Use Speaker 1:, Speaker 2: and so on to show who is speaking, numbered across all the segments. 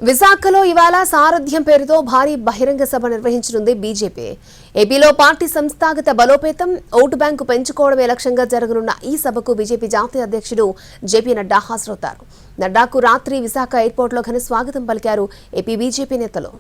Speaker 1: విశాఖలో ఇవాళ సారథ్యం పేరుతో భారీ బహిరంగ సభ నిర్వహించనుంది బీజేపీ. ఏపీలో పార్టీ సంస్థాగత బలోపేతం, ఓటు బ్యాంకు పెంచుకోవడమే లక్ష్యంగా జరగనున్న ఈ సభకు బీజేపీ జాతీయ అధ్యక్షుడు జేపీ నడ్డా హాజరవుతారు. నడ్డాకు రాత్రి విశాఖ ఎయిర్పోర్టులో ఘన స్వాగతం పలికారు ఏపీ బీజేపీ నేతలు.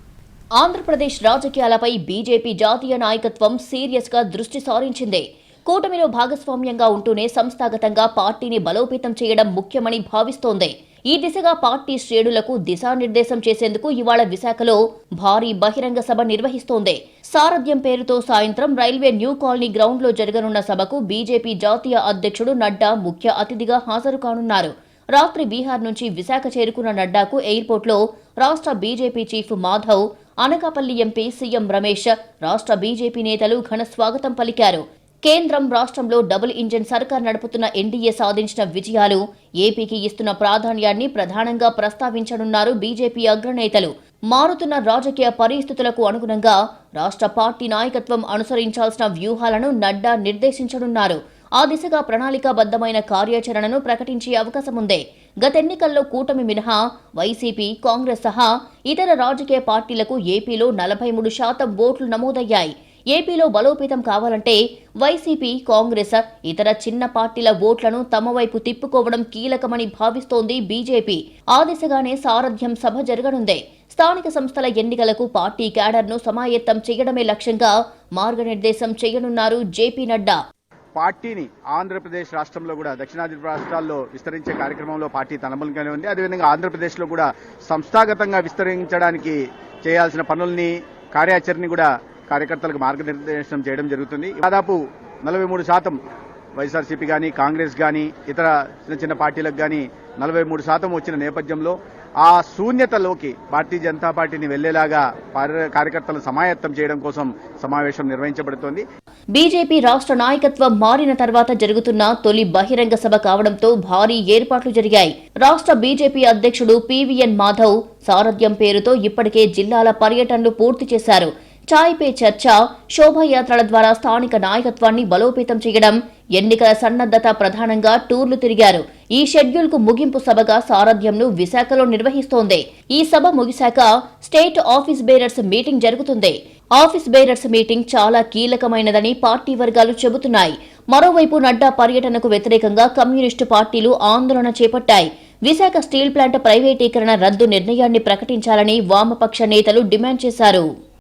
Speaker 2: ఆంధ్రప్రదేశ్ రాజకీయాలపై బీజేపీ జాతీయ నాయకత్వం సీరియస్ గా దృష్టి సారించింది. కూటమిలో భాగస్వామ్యంగా ఉంటూనే సంస్థాగతంగా పార్టీని బలోపేతం చేయడం ముఖ్యమని భావిస్తోంది. ఈ దిశగా పార్టీ శ్రేణులకు దిశానిర్దేశం చేసేందుకు ఇవాళ విశాఖలో భారీ బహిరంగ సభ నిర్వహిస్తోంది. సారథ్యం పేరుతో సాయంత్రం రైల్వే న్యూ కాలనీ గ్రౌండ్ లో జరగనున్న సభకు బీజేపీ జాతీయ అధ్యక్షుడు నడ్డా ముఖ్య అతిథిగా హాజరు కానున్నారు. రాత్రి బీహార్ నుంచి విశాఖ చేరుకున్న నడ్డాకు ఎయిర్పోర్ట్లో రాష్ట్ర BJP chief Madhav, Anakapalli MP CM Ramesh, రాష్ట్ర బీజేపీ నేతలు ఘన స్వాగతం పలికారు. కేంద్రం రాష్ట్రంలో డబుల్ ఇంజిన్ సర్కార్ నడుపుతున్న ఎన్డీఏ సాధించిన విజయాలు, ఏపీకి ఇస్తున్న ప్రాధాన్యాన్ని ప్రధానంగా ప్రస్తావించనున్నారు బీజేపీ అగ్రనేతలు. మారుతున్న రాజకీయ పరిస్థితులకు అనుగుణంగా రాష్ట్ర పార్టీ నాయకత్వం అనుసరించాల్సిన వ్యూహాలను నడ్డా నిర్దేశించనున్నారు. ఆ దిశగా ప్రణాళికాబద్ధమైన కార్యాచరణను ప్రకటించే అవకాశముంది. గతెన్నికల్లో కూటమి మినహా వైసీపీ, కాంగ్రెస్ సహా ఇతర రాజకీయ పార్టీలకు ఏపీలో 43% ఓట్లు నమోదయ్యాయి. ఏపీలో బలోపేతం కావాలంటే వైసీపీ, కాంగ్రెస్, ఇతర చిన్న పార్టీల ఓట్లను తమ వైపు తిప్పుకోవడం కీలకమని భావిస్తోంది బీజేపీ. ఆ దిశగానే సారథ్యం సభ జరగనుంది. స్థానిక సంస్థల ఎన్నికలకు పార్టీ క్యాడర్ను సమాయత్తం చేయడమే లక్ష్యంగా మార్గనిర్దేశం చేయనున్నారు జేపీ నడ్డా.
Speaker 3: పార్టీని ఆంధ్రప్రదేశ్ రాష్ట్రంలో కూడా దక్షిణాది రాష్ట్రాల్లో విస్తరించే కార్యక్రమంలో పార్టీ తనబలంగానే ఉంది. అదేవిధంగా ఆంధ్రప్రదేశ్లో కూడా సంస్థాగతంగా విస్తరించడానికి చేయాల్సిన పనుల్ని, కార్యాచరణని కూడా కార్యకర్తలకు మార్గనిర్దేశం చేయడం జరుగుతుంది. దాదాపు 43% వైఎస్ఆర్సీపీ కానీ, కాంగ్రెస్ కానీ, ఇతర చిన్న చిన్న పార్టీలకు కానీ 43% వచ్చిన నేపథ్యంలో ఆ శూన్యతలోకి భారతీయ జనతా పార్టీని వెళ్లేలాగా కార్యకర్తలను సమాయత్తం చేయడం కోసం సమావేశం నిర్వహించబడుతోంది.
Speaker 2: బీజేపీ రాష్ట్ర నాయకత్వం మారిన తర్వాత జరుగుతున్న తొలి బహిరంగ సభ కావడంతో భారీ ఏర్పాట్లు జరిగాయి. రాష్ట్ర బీజేపీ అధ్యక్షుడు పీవీఎన్ మాధవ్ సారథ్యం పేరుతో ఇప్పటికే జిల్లాల పర్యటనలు పూర్తి చేశారు. చాయ్ పే చర్చ, శోభాయాత్రల ద్వారా స్థానిక నాయకత్వాన్ని బలోపేతం చేయడం, ఎన్నికల సన్నద్ధత ప్రధానంగా టూర్లు తిరిగారు. ఈ షెడ్యూల్ కు ముగింపు సభగా సారథ్యంను విశాఖలో నిర్వహిస్తోంది. ఈ సభ ముగిశాక స్టేట్ ఆఫీస్ బేరర్స్ మీటింగ్ జరుగుతుంది. ఆఫీస్ బేరర్స్ మీటింగ్ చాలా కీలకమైనదని పార్టీ వర్గాలు చెబుతున్నాయి. మరోవైపు నడ్డా పర్యటనకు వ్యతిరేకంగా కమ్యూనిస్టు పార్టీలు ఆందోళన చేపట్టాయి. విశాఖ స్టీల్ ప్లాంట్ ప్రైవేటీకరణ రద్దు నిర్ణయాన్ని ప్రకటించాలని వామపక్ష నేతలు డిమాండ్ చేశారు.